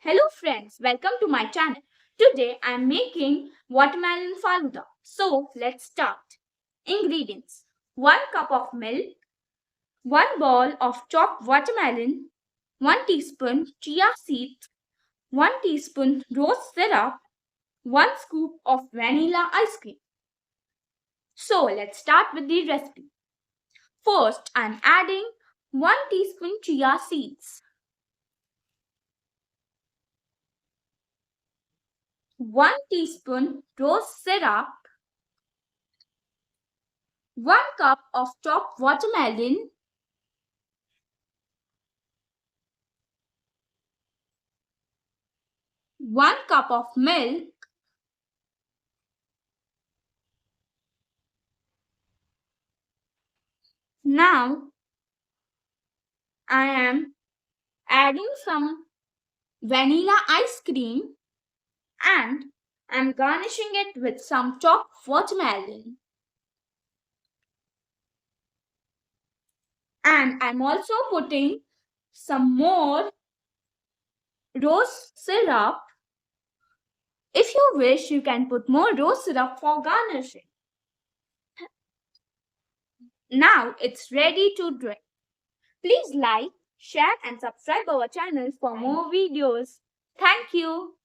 Hello friends, welcome to my channel. Today I am making watermelon falooda. So let's start. Ingredients: 1 cup of milk, 1 bowl of chopped watermelon, 1 teaspoon chia seeds, 1 teaspoon rose syrup, 1 scoop of vanilla ice cream. So let's start with the recipe. First I am adding 1 teaspoon chia seeds, 1 teaspoon rose syrup, 1 cup of chopped watermelon, 1 cup of milk, now I am adding some vanilla ice cream and I'm garnishing it with some chopped watermelon. And I'm also putting some more rose syrup. If you wish, you can put more rose syrup for garnishing. Now it's ready to drink. Please like, share and subscribe our channel for more videos. Thank you.